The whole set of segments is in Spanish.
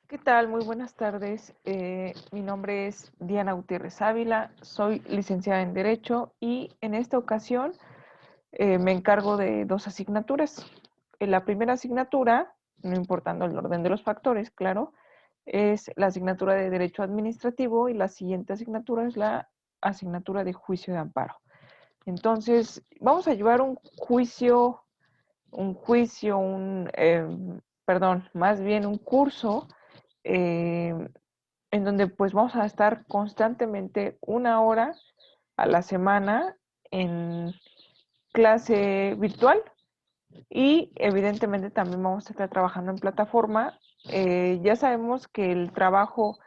¿Qué tal? Muy buenas tardes. Mi nombre es Diana Gutiérrez Ávila, soy licenciada en Derecho y en esta ocasión me encargo de dos asignaturas. La primera asignatura, no importando el orden de los factores, claro, es la asignatura de Derecho Administrativo y la siguiente asignatura es la asignatura de Juicio de Amparo. Entonces, vamos a llevar más bien un curso eh, en donde pues vamos a estar constantemente 1 hora a la semana en clase virtual y evidentemente también vamos a estar trabajando en plataforma. Ya sabemos que el trabajo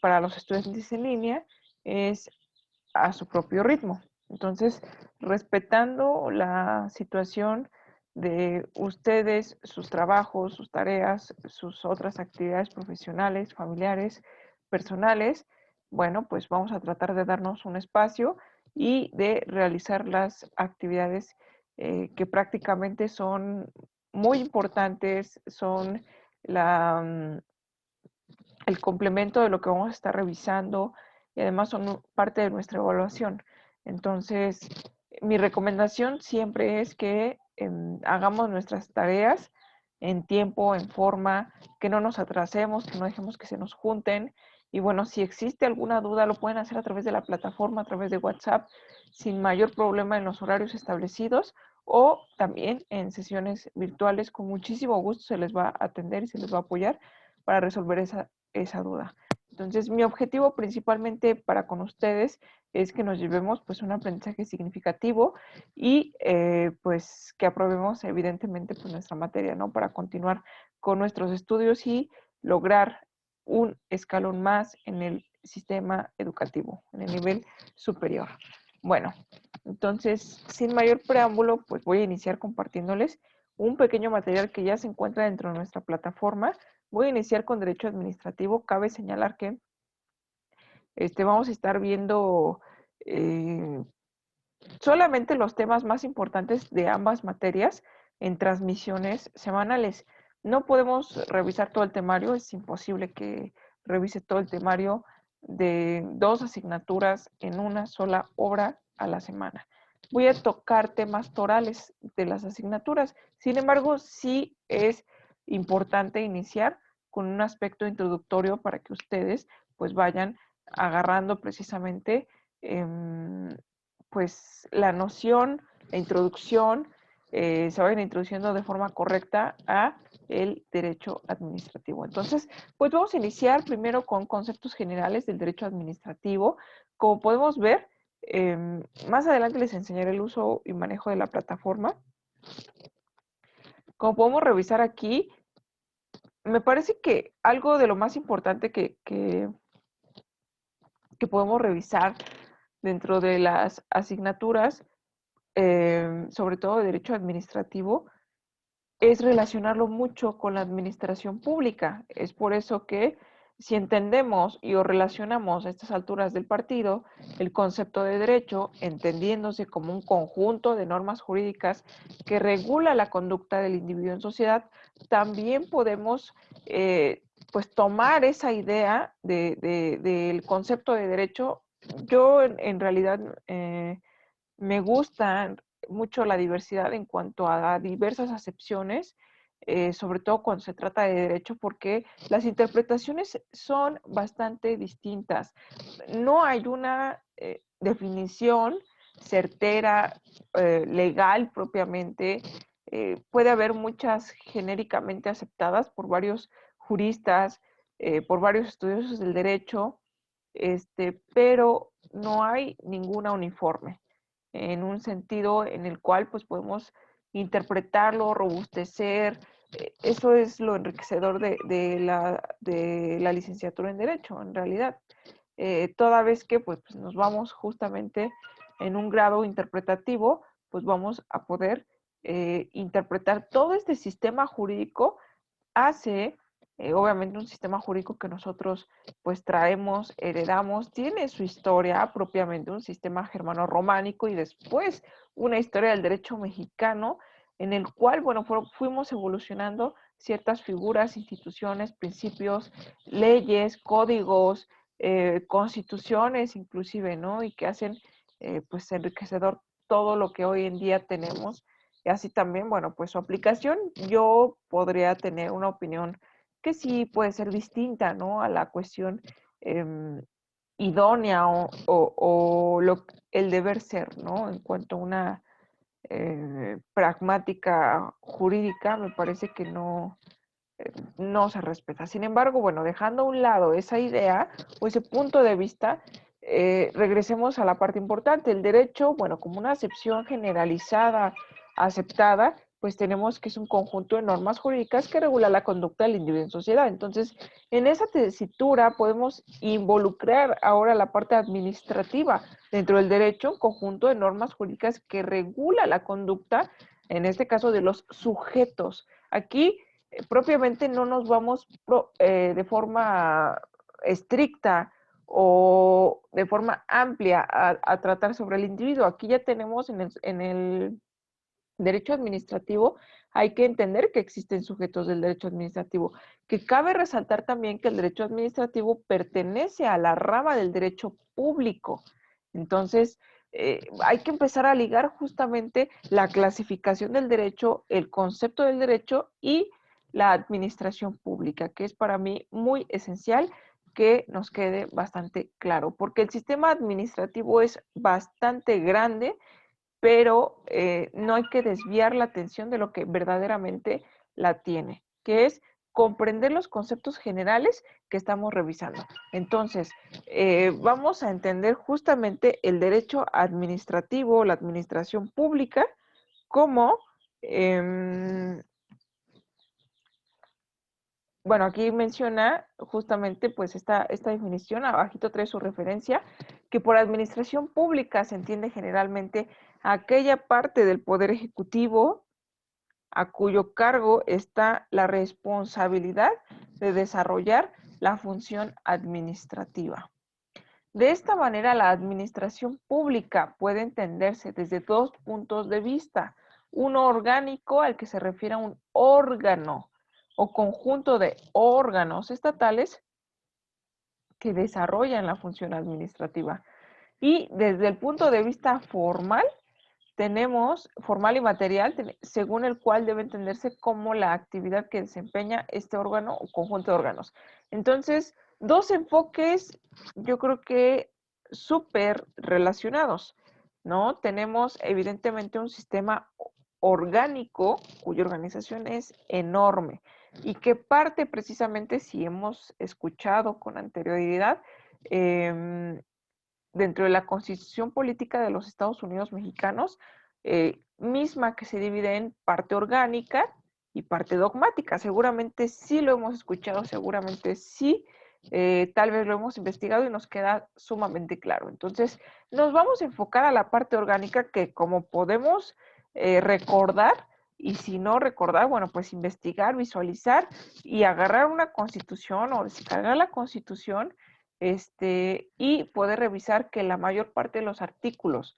para los estudiantes en línea es a su propio ritmo. Entonces, respetando la situación de ustedes, sus trabajos, sus tareas, sus otras actividades profesionales, familiares, personales, bueno, pues vamos a tratar de darnos un espacio y de realizar las actividades que prácticamente son muy importantes, son la, el complemento de lo que vamos a estar revisando y además son parte de nuestra evaluación. Entonces, mi recomendación siempre es que hagamos nuestras tareas en tiempo, en forma, que no nos atrasemos, que no dejemos que se nos junten. Y bueno, si existe alguna duda, lo pueden hacer a través de la plataforma, a través de WhatsApp, sin mayor problema en los horarios establecidos o también en sesiones virtuales. Con muchísimo gusto se les va a atender y se les va a apoyar para resolver esa duda. Entonces, mi objetivo principalmente para con ustedes es que nos llevemos pues un aprendizaje significativo y pues que aprobemos evidentemente pues nuestra materia, ¿no? Para continuar con nuestros estudios y lograr un escalón más en el sistema educativo, en el nivel superior. Bueno, entonces, sin mayor preámbulo, pues voy a iniciar compartiéndoles un pequeño material que ya se encuentra dentro de nuestra plataforma. Voy a iniciar con derecho administrativo. Cabe señalar que vamos a estar viendo eh, solamente los temas más importantes de ambas materias en transmisiones semanales. No podemos revisar todo el temario, es imposible que revise todo el temario de dos asignaturas en una sola hora a la semana. Voy a tocar temas torales de las asignaturas. Sin embargo, sí es importante iniciar con un aspecto introductorio para que ustedes pues vayan agarrando precisamente pues la noción, la introducción, se vayan introduciendo de forma correcta a el derecho administrativo. Entonces, pues vamos a iniciar primero con conceptos generales del derecho administrativo. Como podemos ver, más adelante les enseñaré el uso y manejo de la plataforma. Como podemos revisar aquí, me parece que algo de lo más importante que podemos revisar dentro de las asignaturas, sobre todo de derecho administrativo, es relacionarlo mucho con la administración pública. Es por eso que si entendemos y o relacionamos a estas alturas del partido el concepto de derecho, entendiéndose como un conjunto de normas jurídicas que regula la conducta del individuo en sociedad, también podemos pues tomar esa idea del concepto de derecho. Yo en realidad me gusta mucho la diversidad en cuanto a diversas acepciones, sobre todo cuando se trata de derecho, porque las interpretaciones son bastante distintas. No hay una definición certera, legal propiamente. Puede haber muchas genéricamente aceptadas por varios juristas, por varios estudiosos del derecho, pero no hay ninguna uniforme en un sentido en el cual pues podemos interpretarlo, robustecer. Eso es lo enriquecedor de la licenciatura en Derecho, en realidad. Toda vez que pues, nos vamos justamente en un grado interpretativo, pues vamos a poder interpretar todo este sistema jurídico hace, obviamente un sistema jurídico que nosotros pues traemos, heredamos, tiene su historia propiamente, un sistema germano-románico y después una historia del derecho mexicano, en el cual, bueno, fuimos evolucionando ciertas figuras, instituciones, principios, leyes, códigos, constituciones inclusive, ¿no? Y que hacen pues enriquecedor todo lo que hoy en día tenemos. Y así también, bueno, pues su aplicación, yo podría tener una opinión que sí puede ser distinta, ¿no? A la cuestión idónea o el deber ser, ¿no? En cuanto a una pragmática jurídica, me parece que no se respeta. Sin embargo, bueno, dejando a un lado esa idea o ese punto de vista, regresemos a la parte importante. El derecho, bueno, como una acepción generalizada, aceptada, pues tenemos que es un conjunto de normas jurídicas que regula la conducta del individuo en sociedad. Entonces, en esa tesitura podemos involucrar ahora la parte administrativa dentro del derecho, un conjunto de normas jurídicas que regula la conducta, en este caso de los sujetos. Aquí propiamente no nos vamos de forma estricta o de forma amplia a tratar sobre el individuo. Aquí ya tenemos en el derecho administrativo, hay que entender que existen sujetos del derecho administrativo, que cabe resaltar también que el derecho administrativo pertenece a la rama del derecho público. Entonces, hay que empezar a ligar justamente la clasificación del derecho, el concepto del derecho y la administración pública, que es para mí muy esencial que nos quede bastante claro, porque el sistema administrativo es bastante grande, pero no hay que desviar la atención de lo que verdaderamente la tiene, que es comprender los conceptos generales que estamos revisando. Entonces, vamos a entender justamente el derecho administrativo, la administración pública, como bueno, aquí menciona justamente pues esta definición, abajito trae su referencia, que por administración pública se entiende generalmente aquella parte del poder ejecutivo a cuyo cargo está la responsabilidad de desarrollar la función administrativa. De esta manera, la administración pública puede entenderse desde dos puntos de vista. Uno orgánico, al que se refiere a un órgano o conjunto de órganos estatales que desarrollan la función administrativa. Y desde el punto de vista formal, tenemos formal y material, según el cual debe entenderse como la actividad que desempeña este órgano o conjunto de órganos. Entonces, dos enfoques, yo creo que súper relacionados, ¿no? Tenemos evidentemente un sistema orgánico cuya organización es enorme y que parte precisamente, si hemos escuchado con anterioridad, dentro de la Constitución Política de los Estados Unidos Mexicanos, misma que se divide en parte orgánica y parte dogmática. Seguramente sí lo hemos escuchado, seguramente sí, tal vez lo hemos investigado y nos queda sumamente claro. Entonces, nos vamos a enfocar a la parte orgánica que como podemos recordar, y si no recordar, bueno, pues investigar, visualizar y agarrar una constitución o descargar la constitución y poder revisar que la mayor parte de los artículos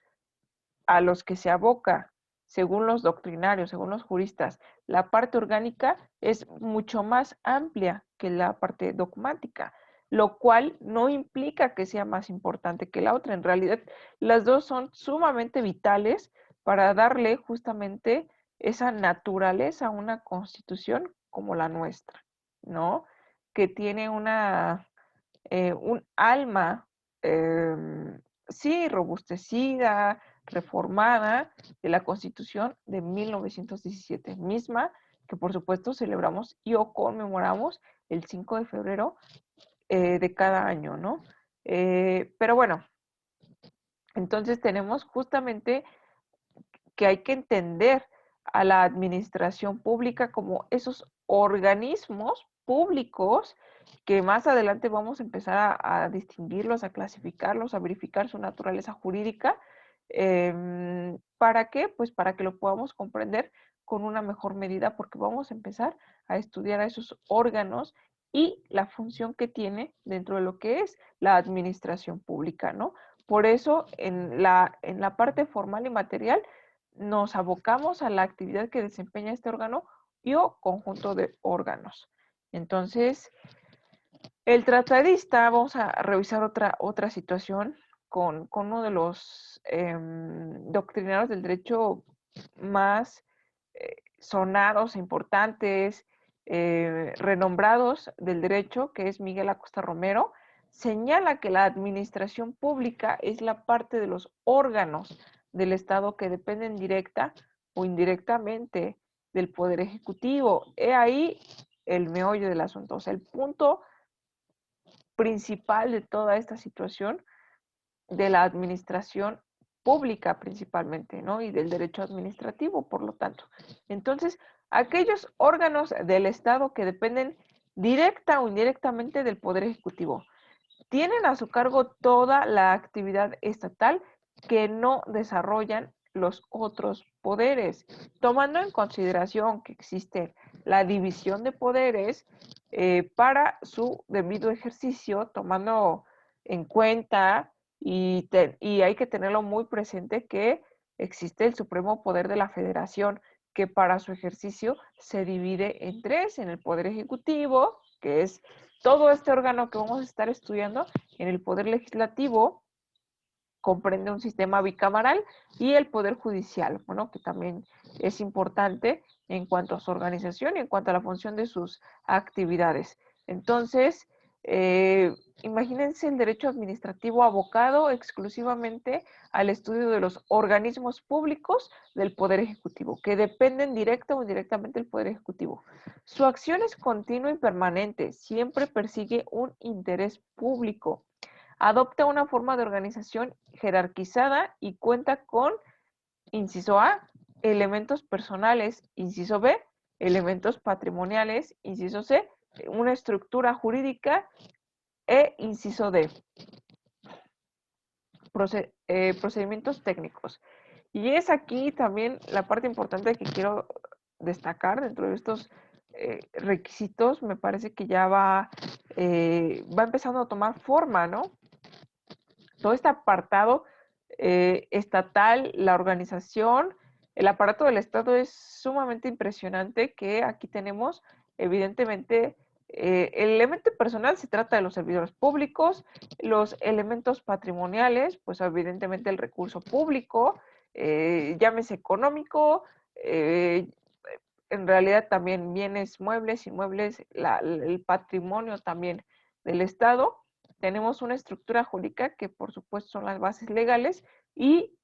a los que se aboca, según los doctrinarios, según los juristas, la parte orgánica es mucho más amplia que la parte dogmática, lo cual no implica que sea más importante que la otra. En realidad, las dos son sumamente vitales para darle justamente esa naturaleza a una constitución como la nuestra, ¿no? Que tiene un alma, sí, robustecida, reformada de la Constitución de 1917, misma que por supuesto celebramos y o conmemoramos el 5 de febrero de cada año, ¿no? Pero bueno, entonces tenemos justamente que hay que entender a la administración pública como esos organismos públicos que más adelante vamos a empezar distinguirlos, a clasificarlos, a verificar su naturaleza jurídica. ¿Para qué? Pues para que lo podamos comprender con una mejor medida, porque vamos a empezar a estudiar a esos órganos y la función que tiene dentro de lo que es la administración pública, ¿no? Por eso, en la parte formal y material, nos abocamos a la actividad que desempeña este órgano y o conjunto de órganos. Entonces, el tratadista, vamos a revisar otra situación con uno de los doctrinarios del derecho más sonados, importantes, renombrados del derecho, que es Miguel Acosta Romero, señala que la administración pública es la parte de los órganos del Estado que dependen directa o indirectamente del Poder Ejecutivo. He ahí el meollo del asunto, o sea, el punto principal de toda esta situación de la administración pública principalmente, ¿no? Y del derecho administrativo, por lo tanto. Entonces, aquellos órganos del Estado que dependen directa o indirectamente del Poder Ejecutivo tienen a su cargo toda la actividad estatal que no desarrollan los otros poderes, tomando en consideración que existe la división de poderes para su debido ejercicio, tomando en cuenta y hay que tenerlo muy presente que existe el supremo poder de la federación, que para su ejercicio se divide en tres, en el poder ejecutivo, que es todo este órgano que vamos a estar estudiando, en el poder legislativo, comprende un sistema bicameral, y el poder judicial, bueno, que también es importante en cuanto a su organización y en cuanto a la función de sus actividades. Entonces, imagínense el derecho administrativo abocado exclusivamente al estudio de los organismos públicos del Poder Ejecutivo, que dependen directa o indirectamente del Poder Ejecutivo. Su acción es continua y permanente, siempre persigue un interés público, adopta una forma de organización jerarquizada y cuenta con, inciso A, elementos personales, inciso B, elementos patrimoniales, inciso C, una estructura jurídica e inciso D, procedimientos técnicos. Y es aquí también la parte importante que quiero destacar dentro de estos requisitos. Me parece que ya va empezando a tomar forma, ¿no? Todo este apartado estatal, la organización, el aparato del Estado es sumamente impresionante, que aquí tenemos evidentemente el elemento personal. Se trata de los servidores públicos, los elementos patrimoniales, pues evidentemente el recurso público, llámese económico, en realidad también bienes muebles, inmuebles, el patrimonio también del Estado. Tenemos una estructura jurídica que por supuesto son las bases legales y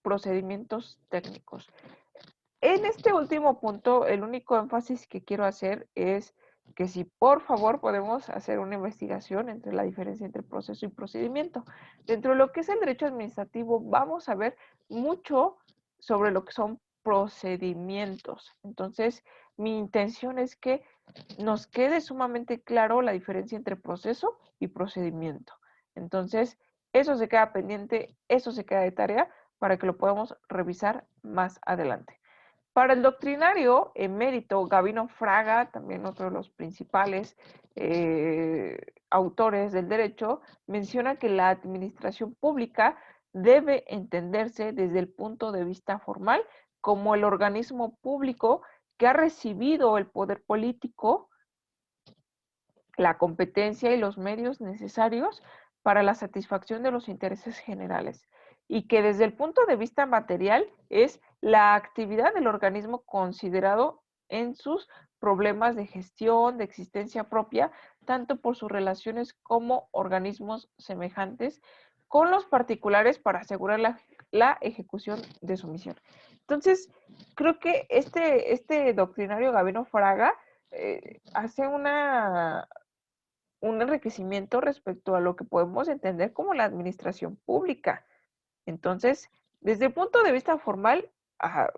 procedimientos técnicos. En este último punto, el único énfasis que quiero hacer es que si por favor podemos hacer una investigación entre la diferencia entre proceso y procedimiento. Dentro de lo que es el derecho administrativo, vamos a ver mucho sobre lo que son procedimientos. Entonces, mi intención es que nos quede sumamente claro la diferencia entre proceso y procedimiento. Entonces, eso se queda pendiente, eso se queda de tarea para que lo podamos revisar más adelante. Para el doctrinario emérito Gavino Fraga, también otro de los principales autores del derecho, menciona que la administración pública debe entenderse desde el punto de vista formal como el organismo público que ha recibido el poder político, la competencia y los medios necesarios para la satisfacción de los intereses generales, y que desde el punto de vista material es la actividad del organismo considerado en sus problemas de gestión, de existencia propia, tanto por sus relaciones como organismos semejantes con los particulares para asegurar la ejecución de su misión. Entonces, creo que este doctrinario Gavino Fraga hace un enriquecimiento respecto a lo que podemos entender como la administración pública. Entonces, desde el punto de vista formal,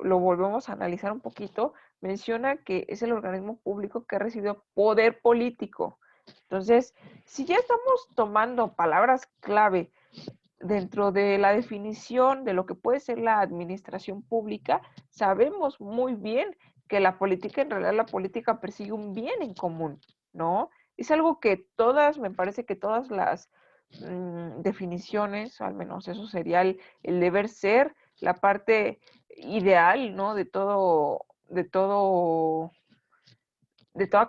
lo volvemos a analizar un poquito, menciona que es el organismo público que ha recibido poder político. Entonces, si ya estamos tomando palabras clave dentro de la definición de lo que puede ser la administración pública, sabemos muy bien que la política, en realidad la política persigue un bien en común, ¿no? Es algo que todas, me parece que todas las definiciones, al menos eso sería el deber ser, la parte ideal, ¿no? De toda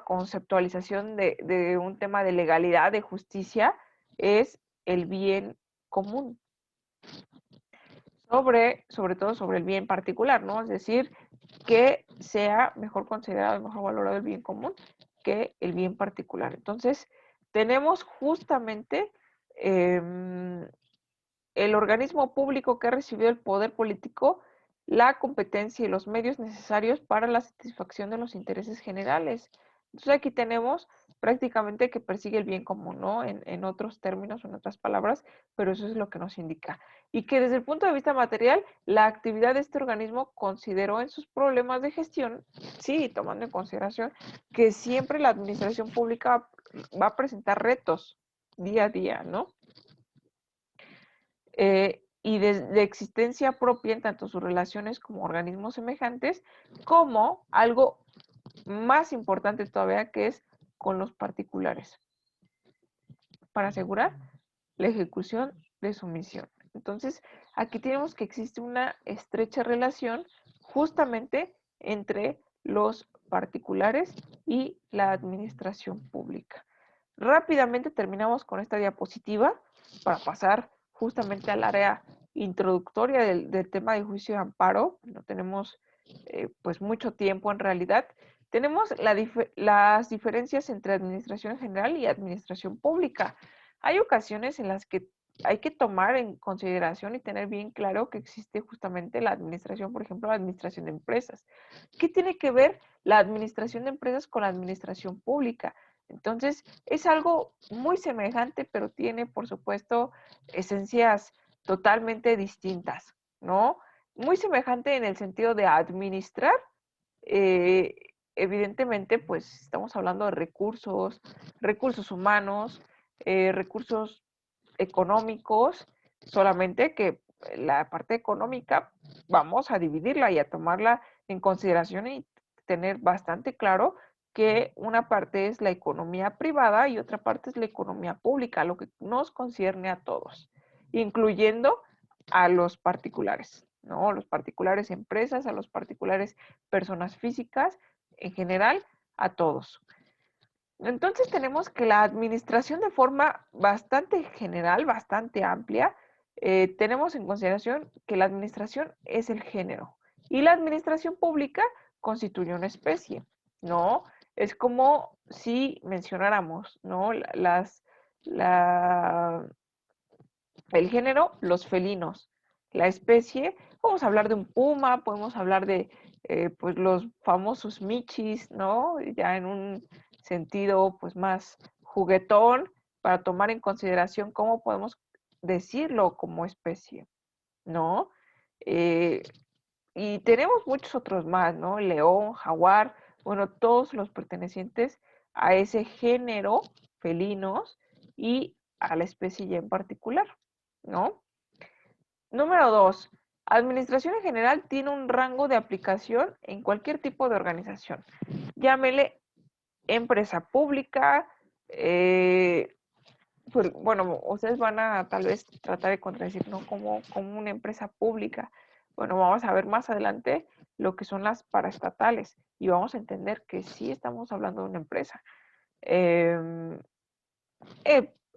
conceptualización de un tema de legalidad, de justicia, es el bien común. Sobre todo sobre el bien particular, ¿no? Es decir, que sea mejor considerado, mejor valorado el bien común que el bien particular. Entonces, tenemos justamente el organismo público que ha recibido el poder político, la competencia y los medios necesarios para la satisfacción de los intereses generales. Entonces aquí tenemos prácticamente que persigue el bien común, ¿no? En otros términos, en otras palabras, pero eso es lo que nos indica. Y que desde el punto de vista material, la actividad de este organismo consideró en sus problemas de gestión, sí, tomando en consideración que siempre la administración pública va a presentar retos día a día, ¿no? Y de existencia propia en tanto sus relaciones como organismos semejantes, como algo más importante todavía que es con los particulares, para asegurar la ejecución de su misión. Entonces, aquí tenemos que existe una estrecha relación justamente entre los particulares y la administración pública. Rápidamente terminamos con esta diapositiva para pasar justamente al área introductoria del tema de juicio de amparo. No tenemos pues mucho tiempo en realidad. Tenemos las diferencias entre administración general y administración pública. Hay ocasiones en las que hay que tomar en consideración y tener bien claro que existe justamente la administración, por ejemplo, la administración de empresas. ¿Qué tiene que ver la administración de empresas con la administración pública? Entonces, es algo muy semejante, pero tiene, por supuesto, esencias totalmente distintas, ¿no? Muy semejante en el sentido de administrar, eh, evidentemente, pues estamos hablando de recursos, recursos humanos, recursos económicos, solamente que la parte económica vamos a dividirla y a tomarla en consideración y tener bastante claro que una parte es la economía privada y otra parte es la economía pública, lo que nos concierne a todos, incluyendo a los particulares, ¿no? Los particulares empresas, a los particulares personas físicas, en general, a todos. Entonces tenemos que la administración de forma bastante general, bastante amplia, tenemos en consideración que la administración es el género y la administración pública constituye una especie, ¿no? Es como si mencionáramos, ¿no? El género, los felinos. La especie, vamos a hablar de un puma, podemos hablar de pues los famosos michis, ¿no? Ya en un sentido pues más juguetón, para tomar en consideración cómo podemos decirlo como especie, ¿no? Eh, y tenemos muchos otros más, ¿no? León, jaguar, bueno, todos los pertenecientes a ese género felinos y a la especie ya en particular, ¿no? Número 2. Administración en general tiene un rango de aplicación en cualquier tipo de organización. Llámele empresa pública, pues, bueno, ustedes van a tal vez tratar de contradecir, ¿no? Como una empresa pública. Bueno, vamos a ver más adelante lo que son las paraestatales y vamos a entender que sí estamos hablando de una empresa. Eh,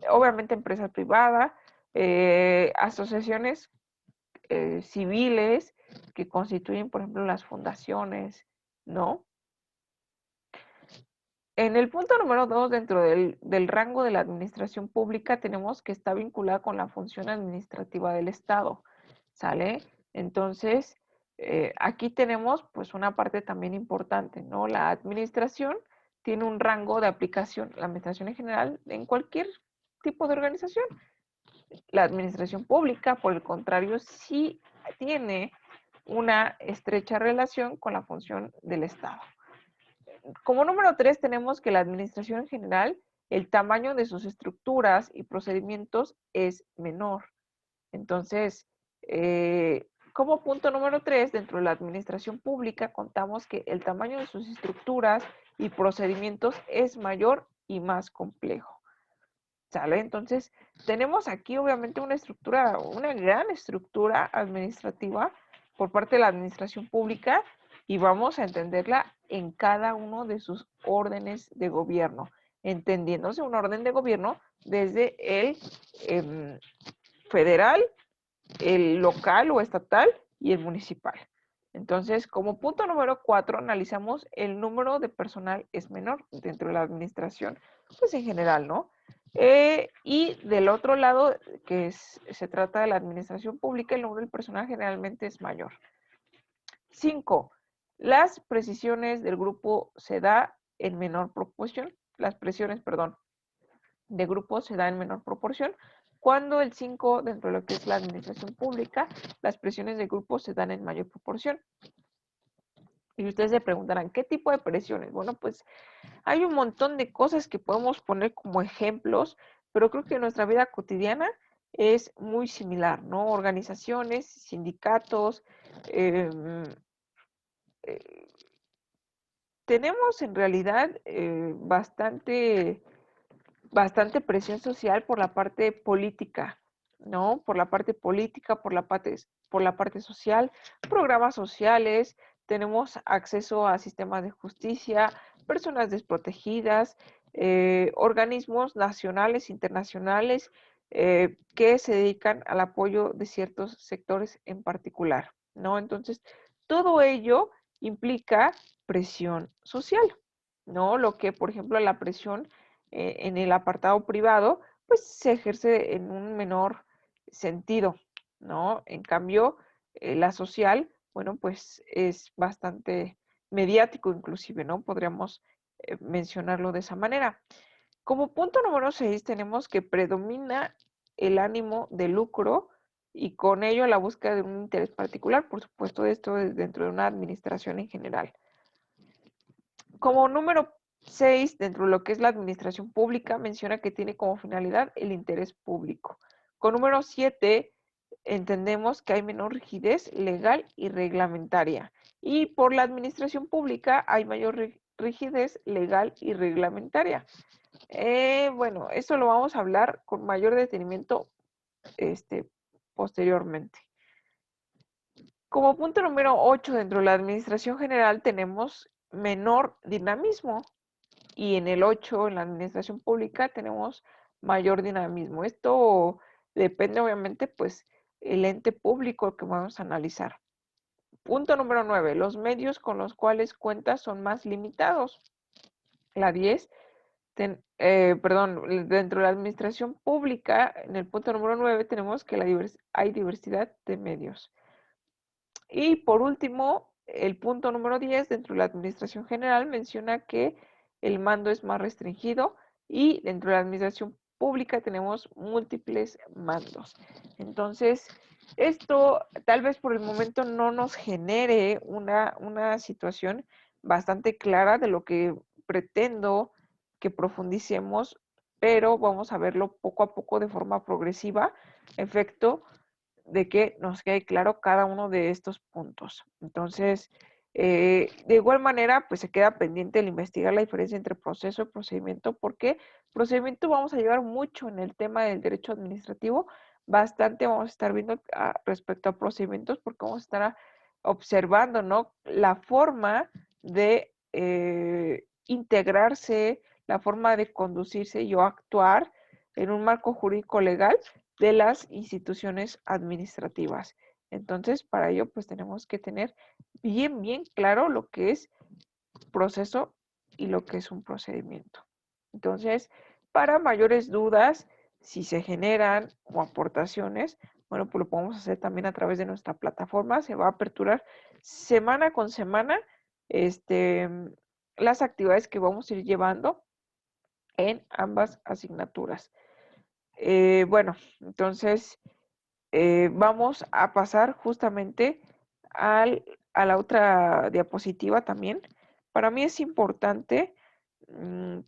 Obviamente empresa privada, asociaciones civiles que constituyen, por ejemplo, las fundaciones, ¿no? En el punto número 2, dentro del rango de la administración pública, tenemos que está vinculada con la función administrativa del Estado, ¿sale? Entonces, aquí tenemos pues una parte también importante, ¿no? La administración tiene un rango de aplicación, la administración en general, en cualquier tipo de organización. La administración pública, por el contrario, sí tiene una estrecha relación con la función del Estado. Como número 3 tenemos que la administración en general, el tamaño de sus estructuras y procedimientos es menor. Entonces, como punto número 3, dentro de la administración pública contamos que el tamaño de sus estructuras y procedimientos es mayor y más complejo. ¿Sale? Entonces, tenemos aquí obviamente una estructura, una gran estructura administrativa por parte de la administración pública y vamos a entenderla en cada uno de sus órdenes de gobierno, entendiéndose un orden de gobierno desde el federal, el local o estatal y el municipal. Entonces, como punto número 4, analizamos el número de personal es menor dentro de la administración, pues en general, ¿no? Y del otro lado, se trata de la administración pública, el número del personal generalmente es mayor. 5. Las precisiones del grupo se da en menor proporción, las presiones, perdón, de grupo se da en menor proporción, cuando el 5, dentro de lo que es la administración pública, las presiones de grupo se dan en mayor proporción. Y ustedes se preguntarán, ¿qué tipo de presiones? Bueno, pues hay un montón de cosas que podemos poner como ejemplos, pero creo que en nuestra vida cotidiana es muy similar, ¿no? Organizaciones, sindicatos, eh, eh, tenemos en realidad bastante presión social por la parte política, ¿no? Por la parte política, por la parte social, programas sociales, tenemos acceso a sistemas de justicia, personas desprotegidas, organismos nacionales, internacionales, que se dedican al apoyo de ciertos sectores en particular, ¿no? Entonces, todo ello implica presión social, ¿no? Lo que, por ejemplo, la presión en el apartado privado, pues se ejerce en un menor sentido, ¿no? En cambio, la social, bueno, pues es bastante mediático inclusive, ¿no? Podríamos mencionarlo de esa manera. Como punto número 6 tenemos que predomina el ánimo de lucro y con ello la búsqueda de un interés particular, por supuesto, esto es dentro de una administración en general. Como número 6, dentro de lo que es la administración pública, menciona que tiene como finalidad el interés público. Con número 7, entendemos que hay menor rigidez legal y reglamentaria. Y por la administración pública hay mayor rigidez legal y reglamentaria. Bueno, esto lo vamos a hablar con mayor detenimiento posteriormente. Como punto número 8, dentro de la administración general tenemos menor dinamismo y en el 8, en la administración pública, tenemos mayor dinamismo. Esto depende obviamente, pues, el ente público que vamos a analizar. Punto número 9, los medios con los cuales cuenta son más limitados. La 10, dentro de la administración pública, en el punto número 9 tenemos que hay diversidad de medios. Y por último, el punto número 10 dentro de la administración general menciona que el mando es más restringido y dentro de la administración pública tenemos múltiples mandos. Entonces, esto tal vez por el momento no nos genere una situación bastante clara de lo que pretendo que profundicemos, pero vamos a verlo poco a poco de forma progresiva, efecto de que nos quede claro cada uno de estos puntos. Entonces, de igual manera, pues se queda pendiente el investigar la diferencia entre proceso y procedimiento, porque procedimiento vamos a llevar mucho en el tema del derecho administrativo, bastante vamos a estar viendo respecto a procedimientos, porque vamos a estar observando, ¿no? La forma de integrarse, la forma de conducirse y o actuar en un marco jurídico legal de las instituciones administrativas. Entonces, para ello, pues tenemos que tener bien claro lo que es proceso y lo que es un procedimiento. Entonces, para mayores dudas, si se generan o aportaciones, bueno, pues lo podemos hacer también a través de nuestra plataforma. Se va a aperturar semana con semana las actividades que vamos a ir llevando en ambas asignaturas. Bueno, entonces vamos a pasar justamente a la otra diapositiva también. Para mí es importante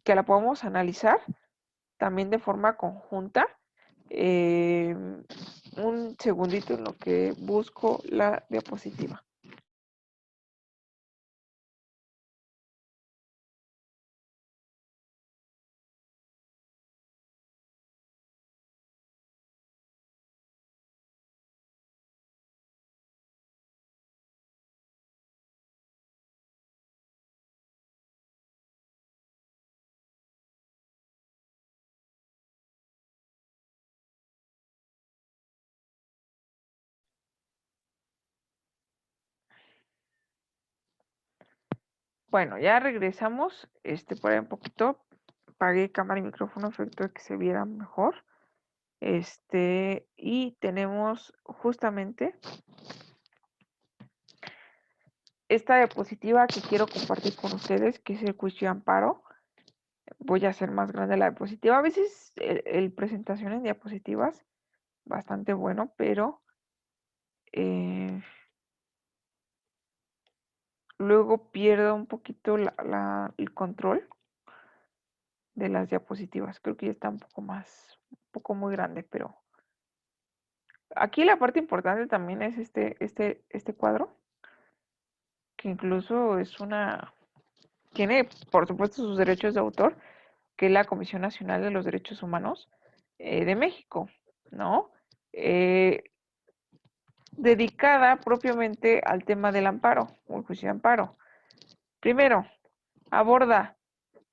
que la podamos analizar también de forma conjunta. Eh, un segundito en lo que busco la diapositiva. Bueno, ya regresamos, por ahí un poquito, apagué cámara y micrófono, efecto de que se viera mejor. Y tenemos justamente esta diapositiva que quiero compartir con ustedes, que es el juicio de amparo. Voy a hacer más grande la diapositiva. A veces el presentación en diapositivas, bastante bueno, pero luego pierdo un poquito el control de las diapositivas. Creo que ya está un poco muy grande, pero aquí la parte importante también es este cuadro, que incluso tiene, por supuesto, sus derechos de autor, que es la Comisión Nacional de los Derechos Humanos de México, ¿no? Dedicada propiamente al tema del amparo, o el juicio de amparo. Primero, aborda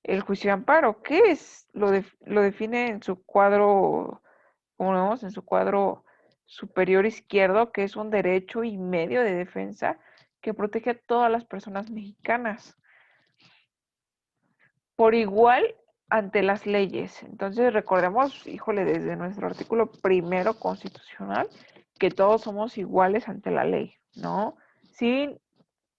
el juicio de amparo. ¿Qué es? Lo define en su cuadro, como lo vemos en su cuadro superior izquierdo, que es un derecho y medio de defensa que protege a todas las personas mexicanas por igual ante las leyes. Entonces recordemos, híjole, desde nuestro artículo primero constitucional, que todos somos iguales ante la ley, ¿no? Sin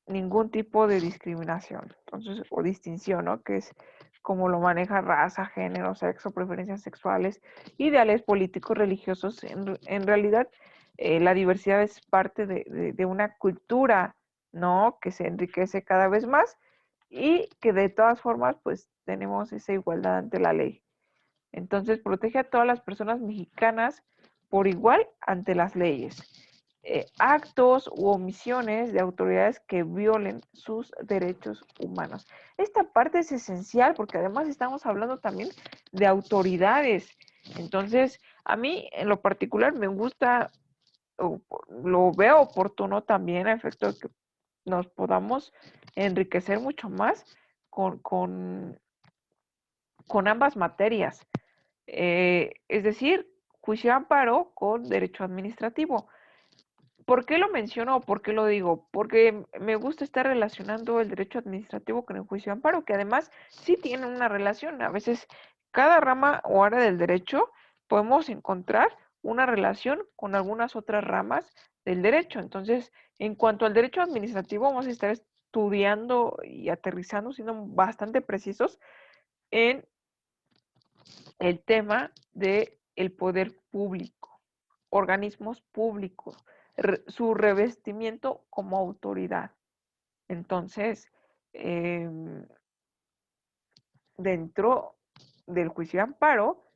ningún tipo de discriminación, entonces, o distinción, ¿no? Que es como lo maneja raza, género, sexo, preferencias sexuales, ideales políticos, religiosos. En realidad, la diversidad es parte de una cultura, ¿no? Que se enriquece cada vez más y que de todas formas, pues tenemos esa igualdad ante la ley. Entonces, protege a todas las personas mexicanas por igual ante las leyes. Actos u omisiones de autoridades que violen sus derechos humanos. Esta parte es esencial porque además estamos hablando también de autoridades. Entonces, a mí en lo particular me gusta, o lo veo oportuno también a efecto de que nos podamos enriquecer mucho más con, con, con ambas materias. Es decir, juicio de amparo con derecho administrativo. ¿Por qué lo menciono o por qué lo digo? Porque me gusta estar relacionando el derecho administrativo con el juicio de amparo, que además sí tienen una relación. A veces cada rama o área del derecho podemos encontrar una relación con algunas otras ramas del derecho. Entonces, en cuanto al derecho administrativo, vamos a estar estudiando y aterrizando, siendo bastante precisos en el tema del poder público, organismos públicos, su revestimiento como autoridad. Entonces, eh, dentro del juicio de amparo,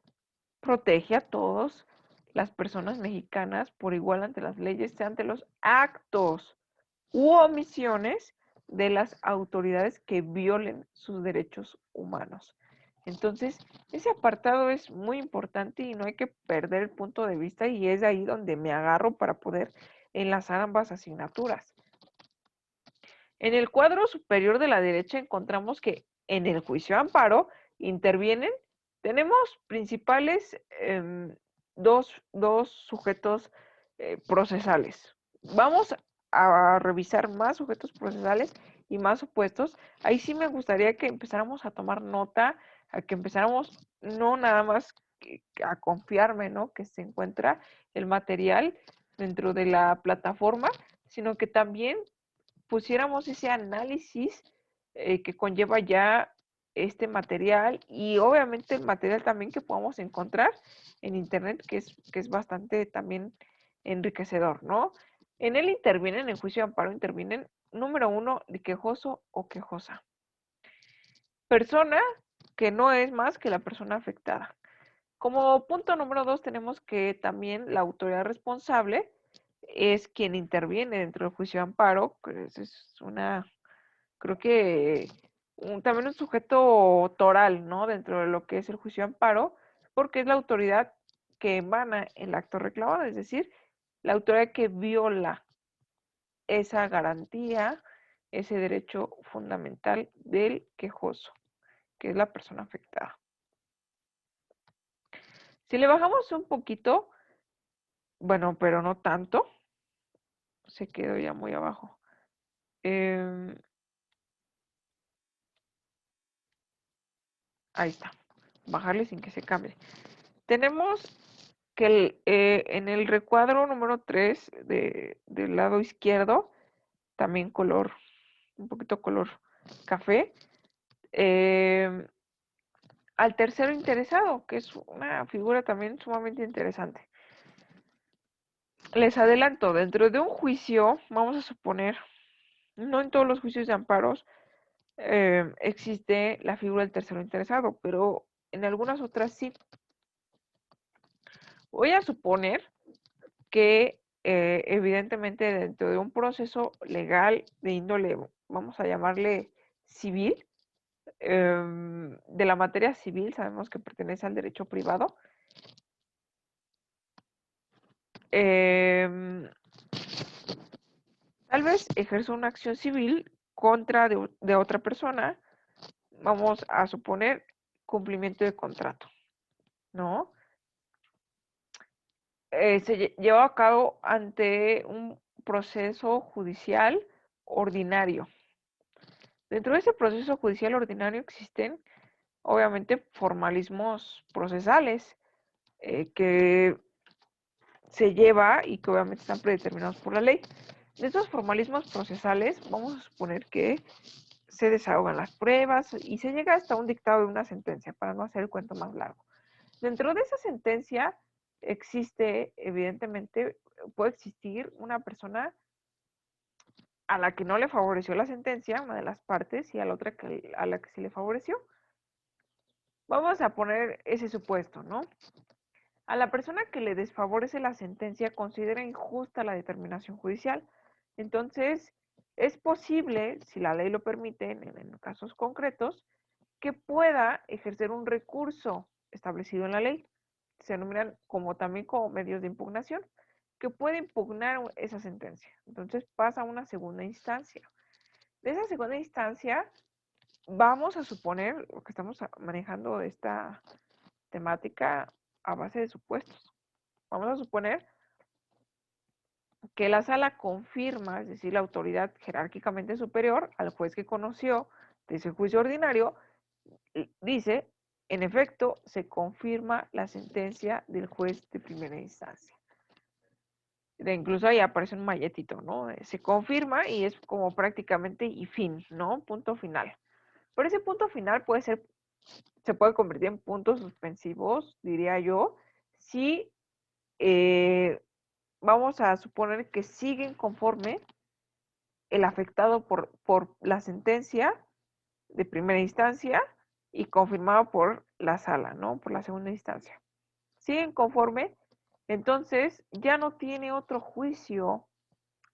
protege a todas las personas mexicanas por igual ante las leyes, ante los actos u omisiones de las autoridades que violen sus derechos humanos. Entonces, ese apartado es muy importante y no hay que perder el punto de vista y es ahí donde me agarro para poder enlazar ambas asignaturas. En el cuadro superior de la derecha encontramos que en el juicio de amparo intervienen, tenemos principales dos sujetos procesales. Vamos a revisar más sujetos procesales y más supuestos. Ahí sí me gustaría que empezáramos a tomar nota, a que empezáramos no nada más a confiarme, ¿no? Que se encuentra el material dentro de la plataforma, sino que también pusiéramos ese análisis que conlleva ya este material y obviamente el material también que podamos encontrar en internet, que es bastante también enriquecedor, ¿no? En él intervienen, en el juicio de amparo intervienen, número uno, el quejoso o quejosa. Persona que no es más que la persona afectada. Como punto número dos tenemos que también la autoridad responsable es quien interviene dentro del juicio de amparo, que es una, creo que también un sujeto toral, ¿no? Dentro de lo que es el juicio de amparo, porque es la autoridad que emana el acto reclamado, es decir, la autoridad que viola esa garantía, ese derecho fundamental del quejoso, que es la persona afectada. Si le bajamos un poquito, bueno, pero no tanto, se quedó ya muy abajo. Ahí está. Bajarle sin que se cambie. Tenemos que en el recuadro número 3 del lado izquierdo, también color, un poquito color café, al tercero interesado, que es una figura también sumamente interesante. Les adelanto, dentro de un juicio, vamos a suponer, no en todos los juicios de amparos existe la figura del tercero interesado, pero en algunas otras sí. Voy a suponer que evidentemente dentro de un proceso legal de índole, vamos a llamarle civil, de la materia civil, sabemos que pertenece al derecho privado, tal vez ejerzo una acción civil contra de otra persona, vamos a suponer cumplimiento de contrato, ¿no? Se lleva a cabo ante un proceso judicial ordinario. Dentro de ese proceso judicial ordinario existen, obviamente, formalismos procesales que se lleva y que obviamente están predeterminados por la ley. De estos formalismos procesales, vamos a suponer que se desahogan las pruebas y se llega hasta un dictado de una sentencia, para no hacer el cuento más largo. Dentro de esa sentencia existe, evidentemente, puede existir una persona a la que no le favoreció la sentencia, una de las partes, y a la otra a la que sí le favoreció. Vamos a poner ese supuesto, ¿no? A la persona que le desfavorece la sentencia considera injusta la determinación judicial. Entonces, es posible, si la ley lo permite, en casos concretos, que pueda ejercer un recurso establecido en la ley. Se denominan como también como medios de impugnación, que puede impugnar esa sentencia. Entonces pasa a una segunda instancia. De esa segunda instancia, vamos a suponer, que estamos manejando esta temática a base de supuestos. Vamos a suponer que la sala confirma, es decir, la autoridad jerárquicamente superior al juez que conoció de ese juicio ordinario, dice, en efecto, se confirma la sentencia del juez de primera instancia. Incluso ahí aparece un malletito, ¿no? Se confirma y es como prácticamente y fin, ¿no? Punto final. Pero ese punto final se puede convertir en puntos suspensivos, diría yo, si vamos a suponer que siguen conforme el afectado por la sentencia de primera instancia y confirmado por la sala, ¿no? Por la segunda instancia. Siguen conforme, entonces ya no tiene otro juicio,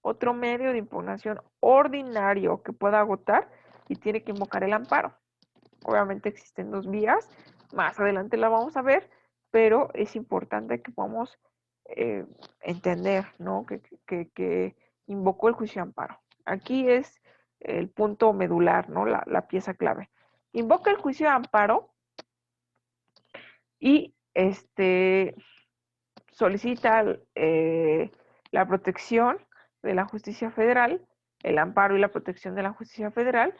otro medio de impugnación ordinario que pueda agotar y tiene que invocar el amparo. Obviamente existen dos vías, más adelante la vamos a ver, pero es importante que podamos entender, ¿no? Que invocó el juicio de amparo. Aquí es el punto medular, ¿no? La pieza clave. Invoca el juicio de amparo y solicita la protección de la justicia federal, el amparo y la protección de la justicia federal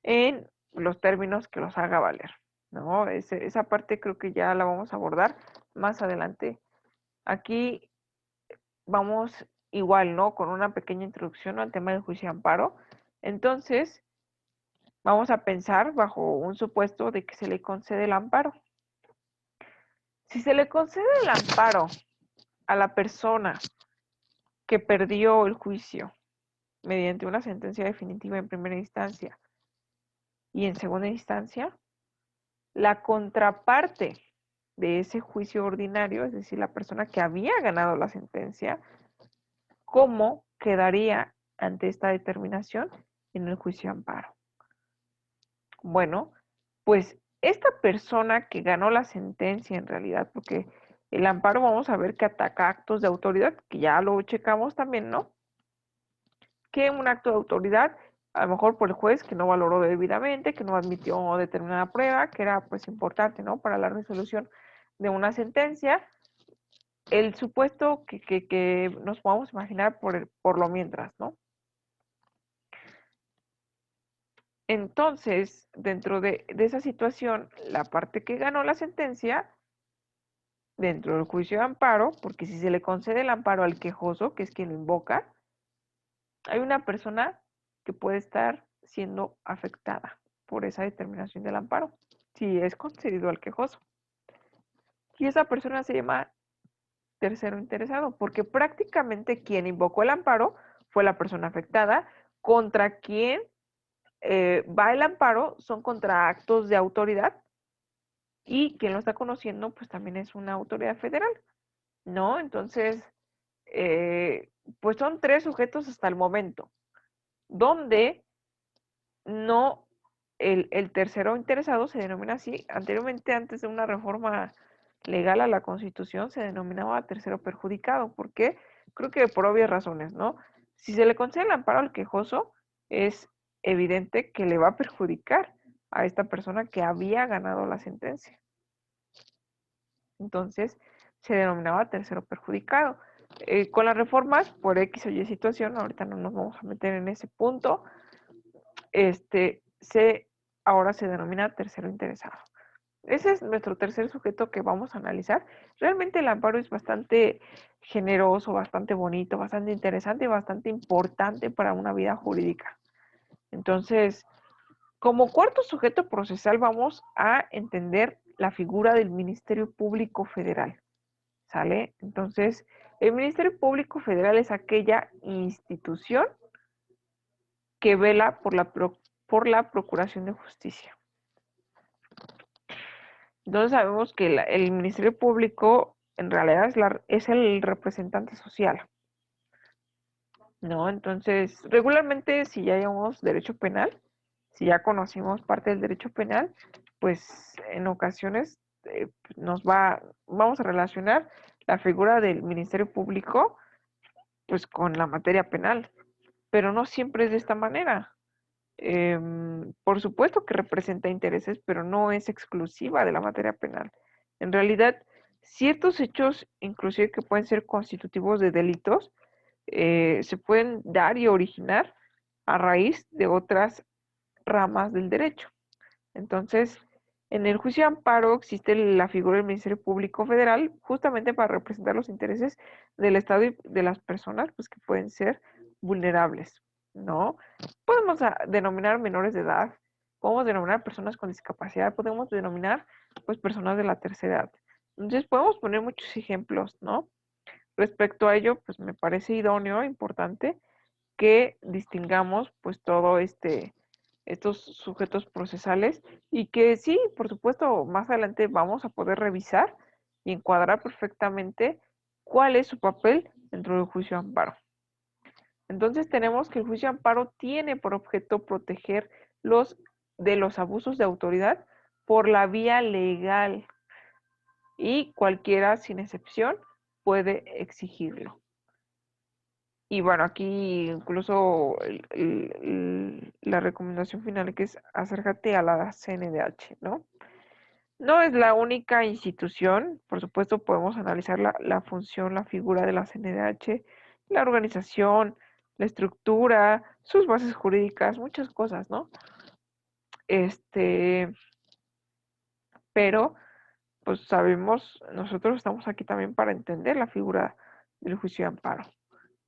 en los términos que los haga valer, ¿no? Esa parte creo que ya la vamos a abordar más adelante. Aquí vamos igual, ¿no? Con una pequeña introducción al tema del juicio de amparo. Entonces, vamos a pensar bajo un supuesto de que se le concede el amparo. Si se le concede el amparo a la persona que perdió el juicio mediante una sentencia definitiva en primera instancia y en segunda instancia, la contraparte de ese juicio ordinario, es decir, la persona que había ganado la sentencia, ¿cómo quedaría ante esta determinación en el juicio de amparo? Bueno, pues esta persona que ganó la sentencia en realidad, porque el amparo vamos a ver que ataca actos de autoridad, que ya lo checamos también, ¿no? Que un acto de autoridad, a lo mejor por el juez que no valoró debidamente, que no admitió determinada prueba, que era pues importante, ¿no? Para la resolución de una sentencia, el supuesto que nos podamos imaginar por lo mientras, ¿no? Entonces, dentro de esa situación, la parte que ganó la sentencia, dentro del juicio de amparo, porque si se le concede el amparo al quejoso, que es quien lo invoca, hay una persona que puede estar siendo afectada por esa determinación del amparo, si es concedido al quejoso. Y esa persona se llama tercero interesado, porque prácticamente quien invocó el amparo fue la persona afectada, contra quien va el amparo son contra actos de autoridad, y quien lo está conociendo pues también es una autoridad federal, ¿no? Entonces, eh, pues son tres sujetos hasta el momento, donde no, el tercero interesado se denomina así. Anteriormente, antes de una reforma legal a la Constitución, se denominaba tercero perjudicado. ¿Por qué? Creo que por obvias razones, ¿no? Si se le concede el amparo al quejoso, es evidente que le va a perjudicar a esta persona que había ganado la sentencia. Entonces, se denominaba tercero perjudicado. Con las reformas, por X o Y situación, ahorita no nos vamos a meter en ese punto, ahora se denomina tercero interesado. Ese es nuestro tercer sujeto que vamos a analizar. Realmente el amparo es bastante generoso, bastante bonito, bastante interesante y bastante importante para una vida jurídica. Entonces, como cuarto sujeto procesal vamos a entender la figura del Ministerio Público Federal. ¿Sale? Entonces, el Ministerio Público Federal es aquella institución que vela por la Procuración de Justicia. Entonces sabemos que el Ministerio Público en realidad es el representante social, ¿no? Entonces, regularmente si ya llevamos derecho penal, si ya conocimos parte del derecho penal, pues en ocasiones vamos a relacionar la figura del Ministerio Público pues con la materia penal, pero no siempre es de esta manera. Por supuesto que representa intereses, pero no es exclusiva de la materia penal. En realidad, ciertos hechos, inclusive que pueden ser constitutivos de delitos, se pueden dar y originar a raíz de otras ramas del derecho. Entonces, en el juicio de amparo existe la figura del Ministerio Público Federal justamente para representar los intereses del Estado y de las personas pues, que pueden ser vulnerables, ¿no? Podemos denominar menores de edad, podemos denominar personas con discapacidad, podemos denominar pues personas de la tercera edad. Entonces podemos poner muchos ejemplos, ¿no? Respecto a ello, pues me parece idóneo, importante que distingamos pues todo estos sujetos procesales y que sí, por supuesto, más adelante vamos a poder revisar y encuadrar perfectamente cuál es su papel dentro del juicio de amparo. Entonces tenemos que el juicio de amparo tiene por objeto proteger de los abusos de autoridad por la vía legal y cualquiera, sin excepción, puede exigirlo. Y bueno, aquí incluso la recomendación final que es acércate a la CNDH, ¿no? No es la única institución, por supuesto podemos analizar la función, la figura de la CNDH, la organización, la estructura, sus bases jurídicas, muchas cosas, ¿no? Este, pero pues sabemos, nosotros estamos aquí también para entender la figura del juicio de amparo,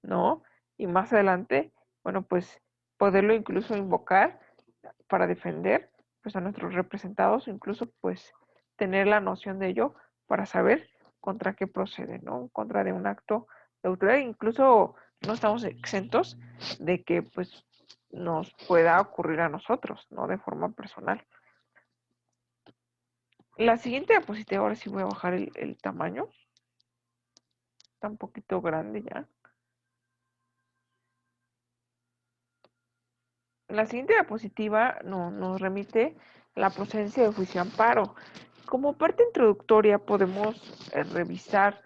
¿no? Y más adelante, bueno, pues poderlo incluso invocar para defender pues a nuestros representados, o incluso pues tener la noción de ello para saber contra qué procede, ¿no? Contra de un acto de autoridad, incluso no estamos exentos de que pues nos pueda ocurrir a nosotros, ¿no? De forma personal. La siguiente diapositiva, ahora sí voy a bajar el tamaño, está un poquito grande ya. La siguiente diapositiva nos remite a la procedencia de juicio de amparo. Como parte introductoria podemos revisar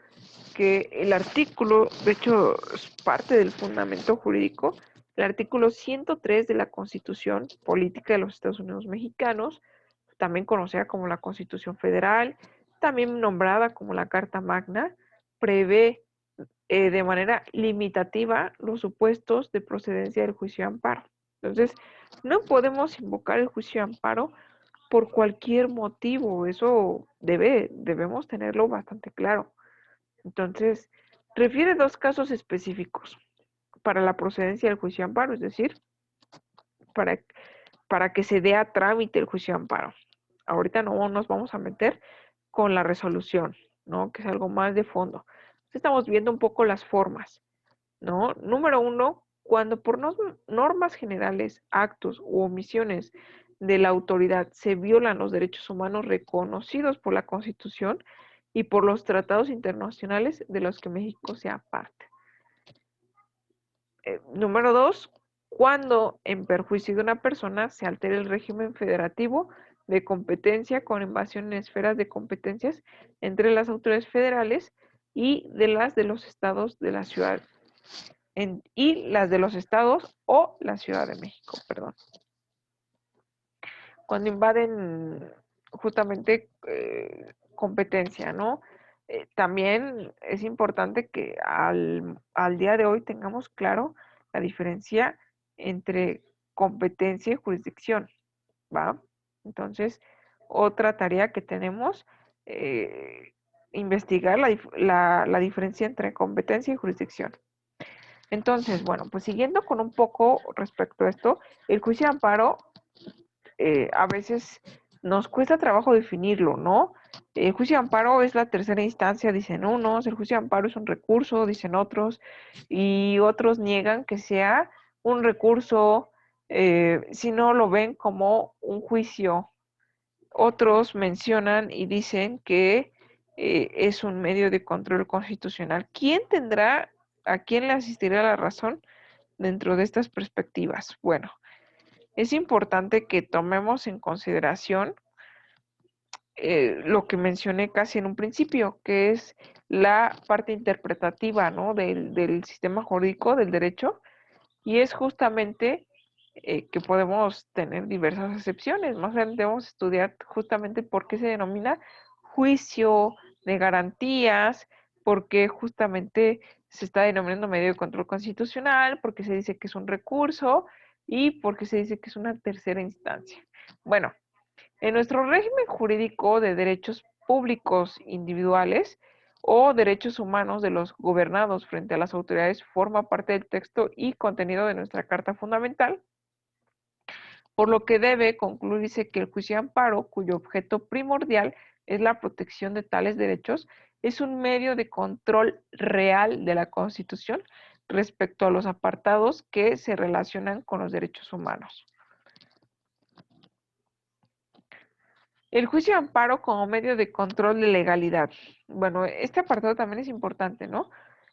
que el artículo, de hecho es parte del fundamento jurídico, el artículo 103 de la Constitución Política de los Estados Unidos Mexicanos, también conocida como la Constitución Federal, también nombrada como la Carta Magna, prevé de manera limitativa los supuestos de procedencia del juicio de amparo. Entonces, No podemos invocar el juicio de amparo por cualquier motivo, eso debemos tenerlo bastante claro. Entonces, refiere dos casos específicos para la procedencia del juicio de amparo, es decir, para, para que se dé a trámite el juicio de amparo. Ahorita no nos vamos a meter con la resolución, ¿no? Que es algo más de fondo. Estamos viendo un poco las formas, ¿no? Número uno, cuando por normas generales, actos u omisiones de la autoridad se violan los derechos humanos reconocidos por la Constitución y por los tratados internacionales de los que México sea parte. Número dos, cuando en perjuicio de una persona se altera el régimen federativo de competencia con invasión en esferas de competencias entre las autoridades federales y de las de los estados de la ciudad y las de los estados o la Ciudad de México, perdón. Cuando invaden justamente competencia, ¿no? También es importante que al día de hoy tengamos claro la diferencia entre competencia y jurisdicción, ¿va? Entonces, otra tarea que tenemos, investigar la diferencia entre competencia y jurisdicción. Entonces, bueno, pues siguiendo con un poco respecto a esto, el juicio de amparo a veces nos cuesta trabajo definirlo, ¿no? El juicio de amparo es la tercera instancia, dicen unos, el juicio de amparo es un recurso, dicen otros, y otros niegan que sea un recurso si no lo ven como un juicio. Otros mencionan y dicen que es un medio de control constitucional. ¿A quién le asistirá la razón dentro de estas perspectivas? Bueno, es importante que tomemos en consideración lo que mencioné casi en un principio, que es la parte interpretativa, ¿no? del sistema jurídico, del derecho, y es justamente que podemos tener diversas excepciones. Más adelante debemos estudiar justamente por qué se denomina juicio de garantías, por qué justamente se está denominando medio de control constitucional, por qué se dice que es un recurso y por qué se dice que es una tercera instancia. Bueno, en nuestro régimen jurídico de derechos públicos individuales o derechos humanos de los gobernados frente a las autoridades forma parte del texto y contenido de nuestra Carta Fundamental, por lo que debe concluirse que el juicio de amparo, cuyo objeto primordial es la protección de tales derechos, es un medio de control real de la Constitución respecto a los apartados que se relacionan con los derechos humanos. El juicio de amparo como medio de control de legalidad. Bueno, este apartado también es importante, ¿no?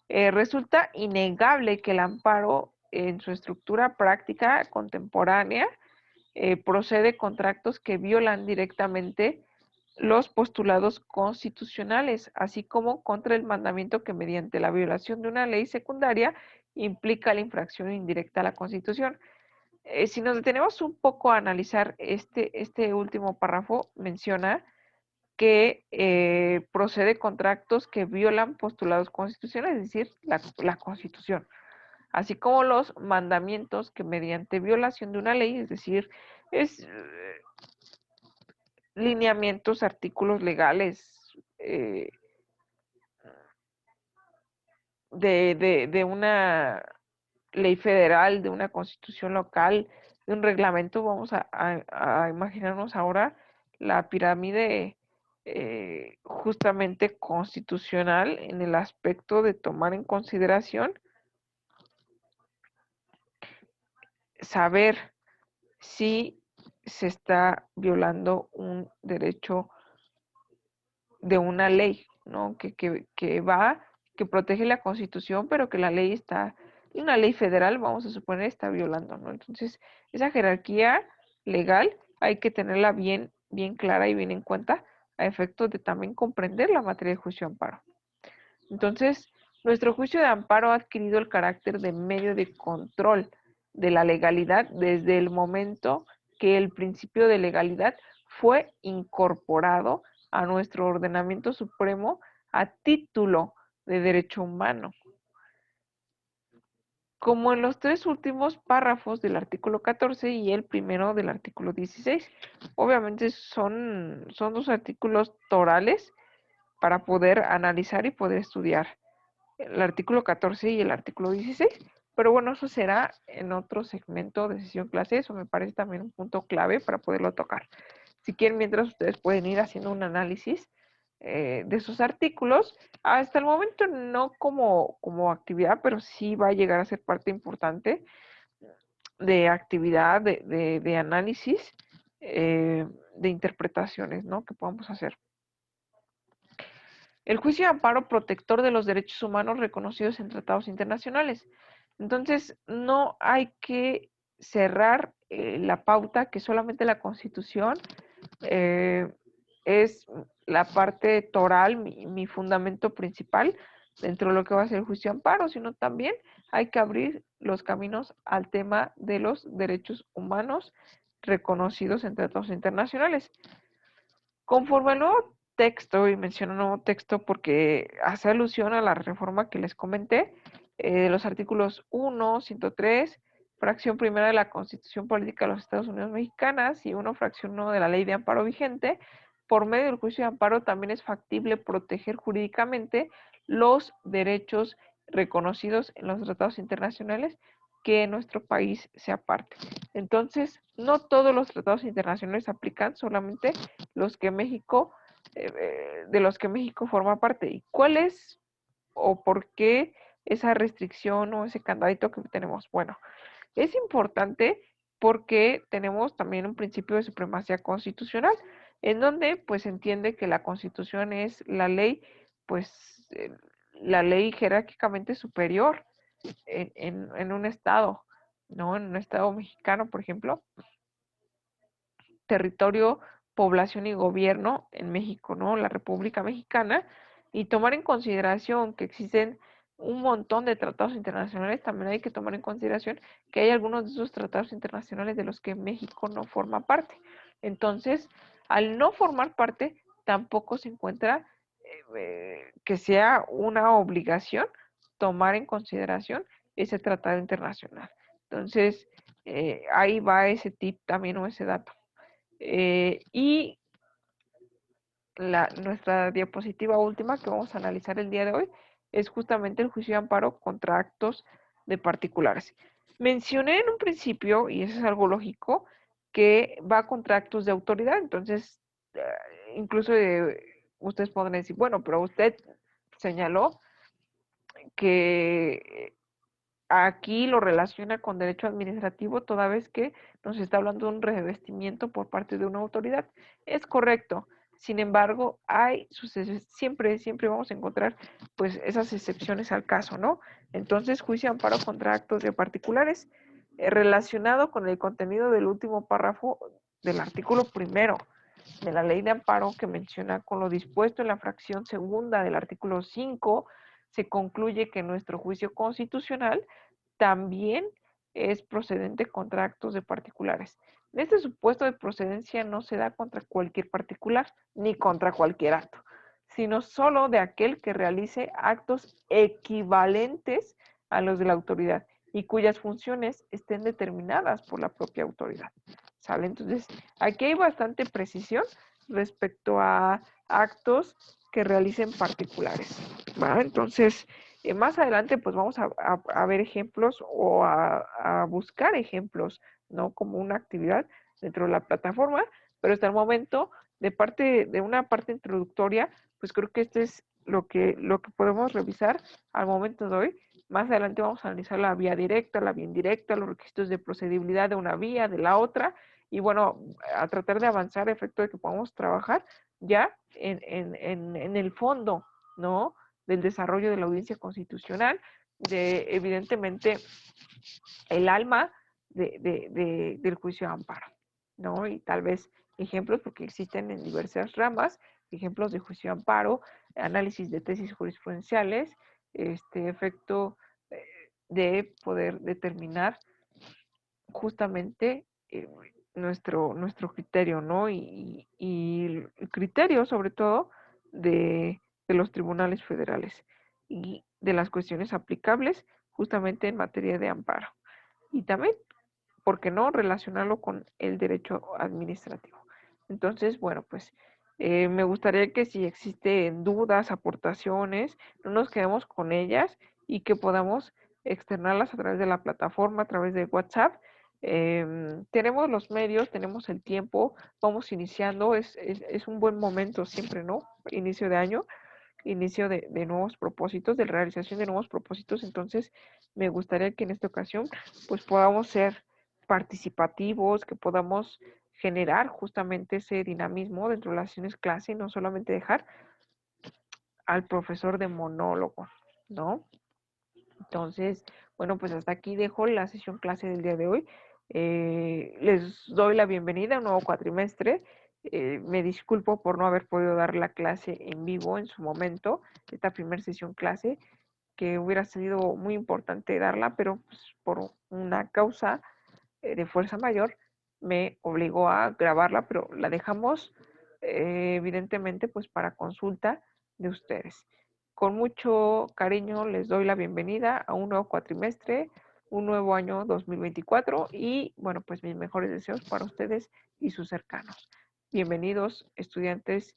Resulta innegable que el amparo en su estructura práctica contemporánea procede contra actos que violan directamente los postulados constitucionales, así como contra el mandamiento que mediante la violación de una ley secundaria implica la infracción indirecta a la Constitución. Si nos detenemos un poco a analizar este último párrafo, menciona que procede contra actos que violan postulados constitucionales, es decir, la Constitución, así como los mandamientos que mediante violación de una ley, es decir, es lineamientos, artículos legales de una ley federal, de una constitución local, de un reglamento, vamos a imaginarnos ahora la pirámide justamente constitucional en el aspecto de tomar en consideración, saber si se está violando un derecho de una ley, ¿no? Que protege la Constitución, pero que la ley está, una ley federal, vamos a suponer, está violando, ¿no? Entonces, esa jerarquía legal hay que tenerla bien clara y bien en cuenta a efectos de también comprender la materia de juicio de amparo. Entonces, nuestro juicio de amparo ha adquirido el carácter de medio de control de la legalidad desde el momento que el principio de legalidad fue incorporado a nuestro ordenamiento supremo a título de derecho humano. como en los tres últimos párrafos del artículo 14 y el primero del artículo 16. Obviamente son dos artículos torales para poder analizar y poder estudiar el artículo 14 y el artículo 16. Pero bueno, eso será en otro segmento de sesión clase. Eso me parece también un punto clave para poderlo tocar. Si quieren, mientras ustedes pueden ir haciendo un análisis de sus artículos. Hasta el momento no como actividad, pero sí va a llegar a ser parte importante de actividad, de análisis, de interpretaciones, ¿no? Que podamos hacer. El juicio de amparo protector de los derechos humanos reconocidos en tratados internacionales. Entonces, no hay que cerrar la pauta que solamente la Constitución es la parte toral, mi fundamento principal dentro de lo que va a ser el juicio de amparo, sino también hay que abrir los caminos al tema de los derechos humanos reconocidos en tratados internacionales. Conforme al nuevo texto, y menciono nuevo texto porque hace alusión a la reforma que les comenté, de los artículos 1, 103, fracción primera de la Constitución Política de los Estados Unidos Mexicanas y 1, fracción 1 de la Ley de Amparo vigente, por medio del juicio de amparo también es factible proteger jurídicamente los derechos reconocidos en los tratados internacionales que nuestro país sea parte. Entonces, no todos los tratados internacionales aplican, solamente los que México, de los que México forma parte. ¿Y cuál es o por qué esa restricción o ese candadito que tenemos? Bueno, es importante porque tenemos también un principio de supremacía constitucional, en donde pues se entiende que la Constitución es la ley, pues la ley jerárquicamente superior en un estado, ¿no? En un estado mexicano, por ejemplo, territorio, población y gobierno en México, ¿no? La República Mexicana, y tomar en consideración que existen un montón de tratados internacionales, también hay que tomar en consideración que hay algunos de esos tratados internacionales de los que México no forma parte. Entonces, al no formar parte, tampoco se encuentra que sea una obligación tomar en consideración ese tratado internacional. Entonces, ahí va ese tip también o ese dato. Y nuestra diapositiva última que vamos a analizar el día de hoy es justamente el juicio de amparo contra actos de particulares. Mencioné en un principio, y eso es algo lógico, que va contra actos de autoridad. Entonces, incluso ustedes podrán decir, bueno, pero usted señaló que aquí lo relaciona con derecho administrativo toda vez que nos está hablando de un revestimiento por parte de una autoridad. Es correcto. Sin embargo, siempre vamos a encontrar pues esas excepciones al caso, ¿no? Entonces, juicio de amparo contra actos de particulares relacionado con el contenido del último párrafo del artículo primero de la ley de amparo que menciona con lo dispuesto en la fracción segunda del artículo 5, se concluye que nuestro juicio constitucional también es procedente contra actos de particulares. Este supuesto de procedencia no se da contra cualquier particular ni contra cualquier acto, sino solo de aquel que realice actos equivalentes a los de la autoridad y cuyas funciones estén determinadas por la propia autoridad. ¿Sale? Entonces, aquí hay bastante precisión respecto a actos que realicen particulares. ¿Va? Entonces, más adelante, pues vamos a ver ejemplos o a buscar ejemplos, ¿no? Como una actividad dentro de la plataforma, pero hasta el momento, de una parte introductoria, pues creo que este es lo que podemos revisar al momento de hoy. Más adelante vamos a analizar la vía directa, la vía indirecta, los requisitos de procedibilidad de una vía, de la otra, y bueno, a tratar de avanzar a efecto de que podamos trabajar ya en el fondo, ¿no? Del desarrollo de la audiencia constitucional, de evidentemente el alma del juicio de amparo, ¿no? Y tal vez ejemplos, porque existen en diversas ramas, ejemplos de juicio de amparo, análisis de tesis jurisprudenciales, efecto de poder determinar justamente nuestro criterio, ¿no? Y el criterio, sobre todo, de los tribunales federales y de las cuestiones aplicables justamente en materia de amparo. Y también, ¿por qué no relacionarlo con el derecho administrativo? Entonces, bueno, pues me gustaría que si existen dudas, aportaciones, no nos quedemos con ellas y que podamos externarlas a través de la plataforma, a través de WhatsApp. Tenemos los medios, tenemos el tiempo, vamos iniciando, es un buen momento siempre, ¿no? Inicio de año, inicio de nuevos propósitos, de realización de nuevos propósitos. Entonces, me gustaría que en esta ocasión, pues podamos ser participativos, que podamos generar justamente ese dinamismo dentro de las sesiones clase y no solamente dejar al profesor de monólogo, ¿no? Entonces, bueno, pues hasta aquí dejo la sesión clase del día de hoy. Les doy la bienvenida a un nuevo cuatrimestre. Me disculpo por no haber podido dar la clase en vivo en su momento, esta primera sesión clase, que hubiera sido muy importante darla, pero pues, por una causa de fuerza mayor me obligó a grabarla, pero la dejamos evidentemente pues para consulta de ustedes. Con mucho cariño les doy la bienvenida a un nuevo cuatrimestre, un nuevo año 2024 y bueno, pues mis mejores deseos para ustedes y sus cercanos. Bienvenidos estudiantes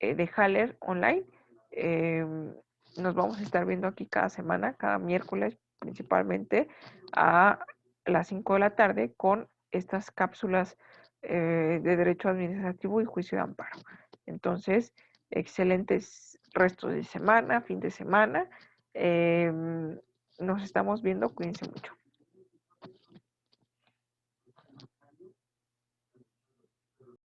de Haller Online. Eh, Nos vamos a estar viendo aquí cada semana, cada miércoles principalmente a las 5 de la tarde con estas cápsulas de derecho administrativo y juicio de amparo. Entonces, excelentes restos de semana, fin de semana. Nos estamos viendo, cuídense mucho.